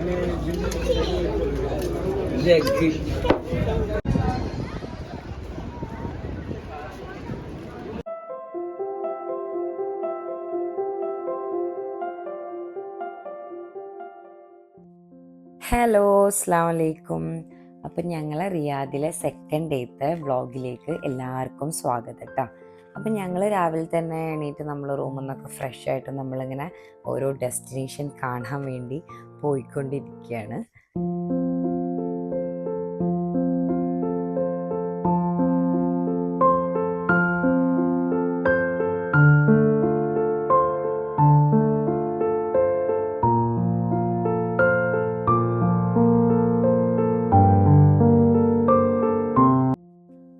Jug. Hello, അസ്സലാമു അലൈക്കും. അപ്പം ഞങ്ങൾ റിയാദിലെ സെക്കൻഡ് ഡേത്തെ വ്ളോഗിലേക്ക് എല്ലാവർക്കും സ്വാഗതം കേട്ടോ. അപ്പം ഞങ്ങൾ രാവിലെ തന്നെ എണീറ്റ് നമ്മൾ റൂമിൽ നിന്നൊക്കെ ഫ്രഷ് ആയിട്ട് നമ്മളിങ്ങനെ ഓരോ ഡെസ്റ്റിനേഷൻ കാണാൻ വേണ്ടി പോയിക്കൊണ്ടിരിക്കുകയാണ്.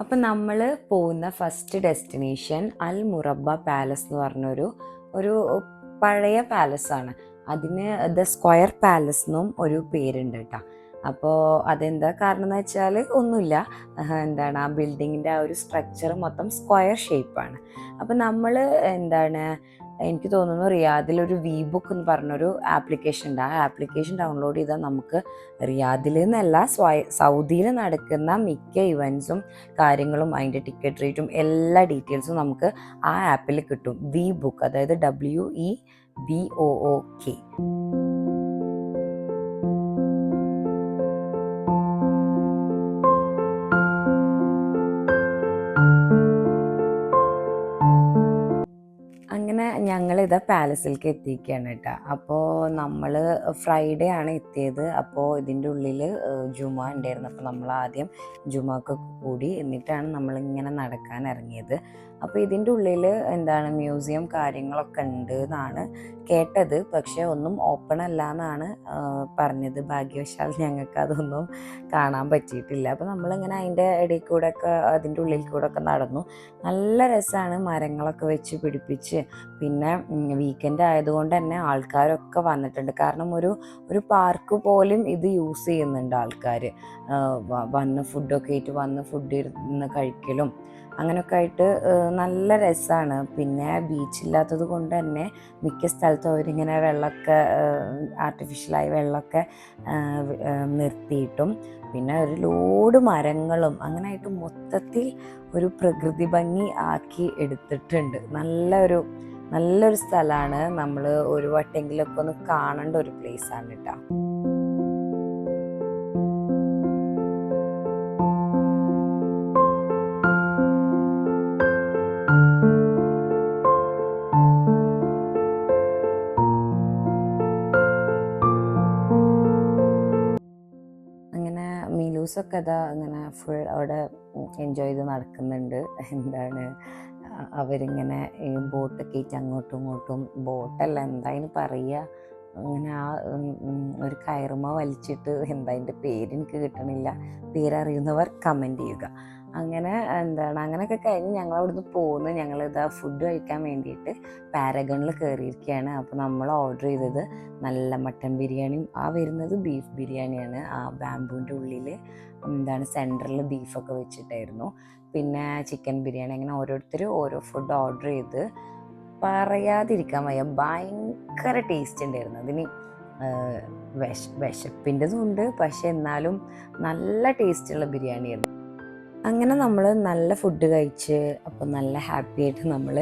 അപ്പം നമ്മൾ പോകുന്ന ഫസ്റ്റ് ഡെസ്റ്റിനേഷൻ അൽ മുറബ്ബ പാലസ് എന്ന് പറഞ്ഞൊരു പഴയ പാലസാണ്. അതിന് ദ സ്ക്വയർ പാലസ് എന്നും ഒരു പേരുണ്ട് കേട്ടോ. അപ്പോൾ അതെന്താ കാരണം എന്ന് വെച്ചാൽ ഒന്നുമില്ല, ആ ബിൽഡിങ്ങിൻ്റെ ആ ഒരു സ്ട്രക്ചർ മൊത്തം സ്ക്വയർ ഷേപ്പാണ്. അപ്പം നമ്മൾ എനിക്ക് തോന്നുന്നു റിയാദിലൊരു വി ബുക്ക് എന്ന് പറഞ്ഞൊരു ആപ്ലിക്കേഷൻ ഉണ്ട്. ആ ആപ്ലിക്കേഷൻ ഡൗൺലോഡ് ചെയ്താൽ നമുക്ക് റിയാദിൽ നിന്നല്ല സൗദിയിൽ നടക്കുന്ന മിക്ക ഇവൻറ്റ്സും കാര്യങ്ങളും അതിൻ്റെ ടിക്കറ്റ് റേറ്റും എല്ലാ ഡീറ്റെയിൽസും നമുക്ക് ആ ആപ്പിൽ കിട്ടും. വി ബുക്ക്, അതായത് WEBOOK. അങ്ങനെ ഞങ്ങളിതാ പാലസിലേക്ക് എത്തിയിരിക്കുകയാണ് കേട്ടോ. അപ്പോൾ നമ്മൾ ഫ്രൈഡേ ആണ് എത്തിയത്. അപ്പോൾ ഇതിൻ്റെ ഉള്ളിൽ ജുമ ഉണ്ടായിരുന്നു. അപ്പോൾ നമ്മൾ ആദ്യം ജുമക്ക് കൂടി എന്നിട്ടാണ് നമ്മളിങ്ങനെ നടക്കാൻ ഇറങ്ങിയത്. അപ്പോൾ ഇതിൻ്റെ ഉള്ളിൽ മ്യൂസിയം കാര്യങ്ങളൊക്കെ ഉണ്ട് എന്നാണ് കേട്ടത്, പക്ഷേ ഒന്നും ഓപ്പൺ അല്ല എന്നാണ് പറഞ്ഞത്. ഭാഗ്യവശാൽ ഞങ്ങൾക്ക് അതൊന്നും കാണാൻ പറ്റിയിട്ടില്ല. അപ്പോൾ നമ്മളിങ്ങനെ അതിൻ്റെ ഇടയിൽ കൂടെ ഒക്കെ അതിൻ്റെ ഉള്ളിൽ കൂടെ ഒക്കെ നടന്നു. നല്ല രസമാണ്, മരങ്ങളൊക്കെ വെച്ച് പിടിപ്പിച്ച്. പിന്നെ വീക്കെൻഡ് ആയതുകൊണ്ട് തന്നെ ആൾക്കാരൊക്കെ വന്നിട്ടുണ്ട്. കാരണം ഒരു പാർക്ക് പോലും ഇത് യൂസ് ചെയ്യുന്നുണ്ട് ആൾക്കാർ. വന്ന് ഫുഡൊക്കെ ആയിട്ട് വന്ന് ഫുഡ് ഇരുന്ന് കഴിക്കലും അങ്ങനെയൊക്കെ ആയിട്ട് നല്ല രസമാണ്. പിന്നെ ബീച്ചില്ലാത്തത് കൊണ്ട് തന്നെ മിക്ക സ്ഥലത്തും അവരിങ്ങനെ വെള്ളമൊക്കെ ആർട്ടിഫിഷ്യലായി വെള്ളമൊക്കെ നിർത്തിയിട്ടും പിന്നെ ഒരു ലോഡ് മരങ്ങളും അങ്ങനെയായിട്ട് മൊത്തത്തിൽ ഒരു പ്രകൃതി ഭംഗി ആക്കി എടുത്തിട്ടുണ്ട്. നല്ലൊരു സ്ഥലമാണ്. നമ്മൾ ഒരു വട്ടെങ്കിലൊക്കെ ഒന്ന് കാണേണ്ട ഒരു പ്ലേസാണ് കേട്ടോ. മീലൂസൊക്കെ അതാ അങ്ങനെ ഫുൾ അവിടെ എൻജോയ് ചെയ്ത് നടക്കുന്നുണ്ട്. അവരിങ്ങനെ ബോട്ടൊക്കെ ആയിട്ട് അങ്ങോട്ടും ഇങ്ങോട്ടും, ബോട്ടല്ല എന്തായാലും പറയുക, അങ്ങനെ ആ ഒരു കയറുമ വലിച്ചിട്ട് അതിൻ്റെ പേരെനിക്ക് കിട്ടണില്ല, പേരറിയുന്നവർ കമൻറ്റ് ചെയ്യുക. അങ്ങനെ അങ്ങനെയൊക്കെ കഴിഞ്ഞ് ഞങ്ങൾ അവിടുന്ന് പോന്ന് ഞങ്ങളിതാ ഫുഡ് കഴിക്കാൻ വേണ്ടിയിട്ട് പാരഗണിൽ കയറിയിരിക്കുകയാണ്. അപ്പോൾ നമ്മൾ ഓർഡർ ചെയ്തത് നല്ല മട്ടൻ ബിരിയാണിയും വരുന്നത് ബീഫ് ബിരിയാണിയാണ്. ആ ബാംബൂൻ്റെ ഉള്ളിൽ സെൻറ്ററിൽ ബീഫൊക്കെ വെച്ചിട്ടായിരുന്നു. പിന്നെ ചിക്കൻ ബിരിയാണി, അങ്ങനെ ഓരോരുത്തർ ഓരോ ഫുഡ് ഓർഡർ ചെയ്ത് പറയാതിരിക്കാൻ വയ്യ, ഭയങ്കര ടേസ്റ്റ് ഉണ്ടായിരുന്നു. അതിന് വിശപ്പിൻ്റെതും ഉണ്ട്, പക്ഷെ എന്നാലും നല്ല ടേസ്റ്റുള്ള ബിരിയാണിയായിരുന്നു. അങ്ങനെ നമ്മൾ നല്ല ഫുഡ് കഴിച്ച് അപ്പോൾ നല്ല ഹാപ്പി ആയിട്ട് നമ്മൾ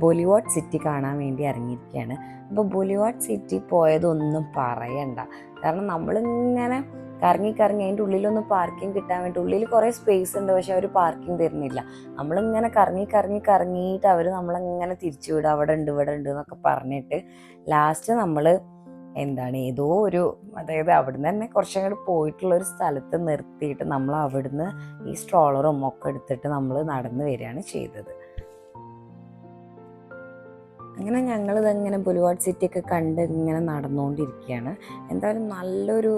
ബോളിവുഡ് സിറ്റി കാണാൻ വേണ്ടി ഇറങ്ങിയിരിക്കുകയാണ്. അപ്പോൾ ബോളിവുഡ് സിറ്റി പോയതൊന്നും പറയണ്ട, കാരണം നമ്മളിങ്ങനെ കറങ്ങി അതിൻ്റെ ഉള്ളിലൊന്ന് പാർക്കിംഗ് കിട്ടാൻ വേണ്ടി, ഉള്ളിൽ കുറേ സ്പേസ് ഉണ്ട് പക്ഷെ അവർ പാർക്കിംഗ് തരുന്നില്ല. നമ്മളിങ്ങനെ കറങ്ങിയിട്ട് അവർ നമ്മളിങ്ങനെ തിരിച്ചു വിടുക, അവിടെ ഉണ്ട് എന്നൊക്കെ പറഞ്ഞിട്ട് ലാസ്റ്റ് നമ്മൾ ഏതോ അതായത് അവിടുന്ന് തന്നെ കുറച്ചങ്ങോട്ട് പോയിട്ടുള്ളൊരു സ്ഥലത്ത് നിർത്തിയിട്ട് നമ്മൾ അവിടുന്ന് ഈ സ്ട്രോളറും ഒക്കെ എടുത്തിട്ട് നമ്മൾ നടന്നു വരികയാണ് ചെയ്തത്. അങ്ങനെ ഞങ്ങളിതങ്ങനെ ബോളിവുഡ് സിറ്റിയൊക്കെ കണ്ട് ഇങ്ങനെ നടന്നുകൊണ്ടിരിക്കുകയാണ്. എന്തായാലും നല്ലൊരു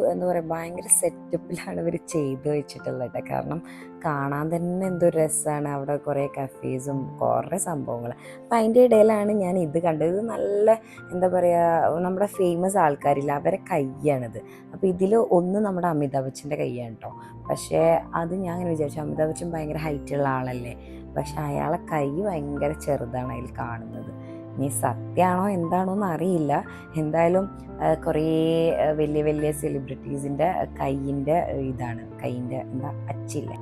ഭയങ്കര സെറ്റപ്പിലാണ് ഇവർ ചെയ്ത് വെച്ചിട്ടുള്ളത്. കാരണം കാണാൻ തന്നെ എന്തൊരു രസമാണ്. അവിടെ കുറേ കഫേസും കുറേ സംഭവങ്ങൾ. അപ്പം അതിൻ്റെ ഇടയിലാണ് ഞാൻ ഇത് കണ്ടത്. ഇത് നല്ല നമ്മുടെ ഫേമസ് ആൾക്കാരില്ല, അവരെ കൈയാണിത്. അപ്പോൾ ഇതിൽ ഒന്ന് നമ്മുടെ അമിതാഭ് ബച്ചൻ്റെ കൈയാണ് കേട്ടോ. പക്ഷേ അത് ഞാൻ അങ്ങനെ വിചാരിച്ചു, അമിതാഭ് ബച്ചൻ ഭയങ്കര ഹൈറ്റുള്ള ആളല്ലേ, പക്ഷെ അയാളെ കൈ ഭയങ്കര ചെറുതാണ് അതിൽ കാണുന്നത്. ഇനി സത്യമാണോ എന്താണോ എന്ന് അറിയില്ല. എന്തായാലും കുറേ വലിയ വലിയ സെലിബ്രിറ്റീസിൻ്റെ കയ്യിൻ്റെ കയ്യിൻ്റെ അച്ചില്ലേ.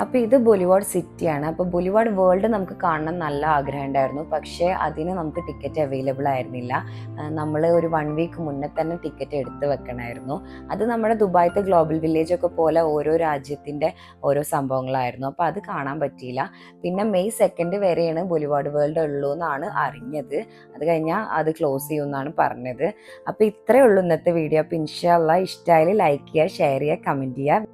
അപ്പോൾ ഇത് ബൊലിവാർഡ് സിറ്റിയാണ്. അപ്പോൾ ബൊലിവാർഡ് വേൾഡ് നമുക്ക് കാണണം നല്ല ആഗ്രഹം ഉണ്ടായിരുന്നു. പക്ഷേ അതിന് നമുക്ക് ടിക്കറ്റ് അവൈലബിൾ ആയിരുന്നില്ല. നമ്മൾ ഒരു 1 വീക്ക് മുന്നേ തന്നെ ടിക്കറ്റ് എടുത്ത് വെക്കണമായിരുന്നു. അത് നമ്മുടെ ദുബായത്തെ ഗ്ലോബൽ വില്ലേജൊക്കെ പോലെ ഓരോ രാജ്യത്തിൻ്റെ ഓരോ സംഭവങ്ങളായിരുന്നു. അപ്പോൾ അത് കാണാൻ പറ്റിയില്ല. പിന്നെ മെയ് 2 വരെയാണ് ബൊലിവാർഡ് വേൾഡ് ഉള്ളൂ എന്നാണ് അറിഞ്ഞത്. അത് കഴിഞ്ഞാൽ അത് ക്ലോസ് ചെയ്യുമെന്നാണ് പറഞ്ഞത്. അപ്പോൾ ഇത്രയേ ഉള്ളൂ ഇന്നത്തെ വീഡിയോ. അപ്പോൾ ഇൻഷാ അല്ലാഹ് ഇഷ്ടമായാൽ ലൈക്ക് ചെയ്യുക, ഷെയർ ചെയ്യുക, കമൻറ്റ് ചെയ്യുക.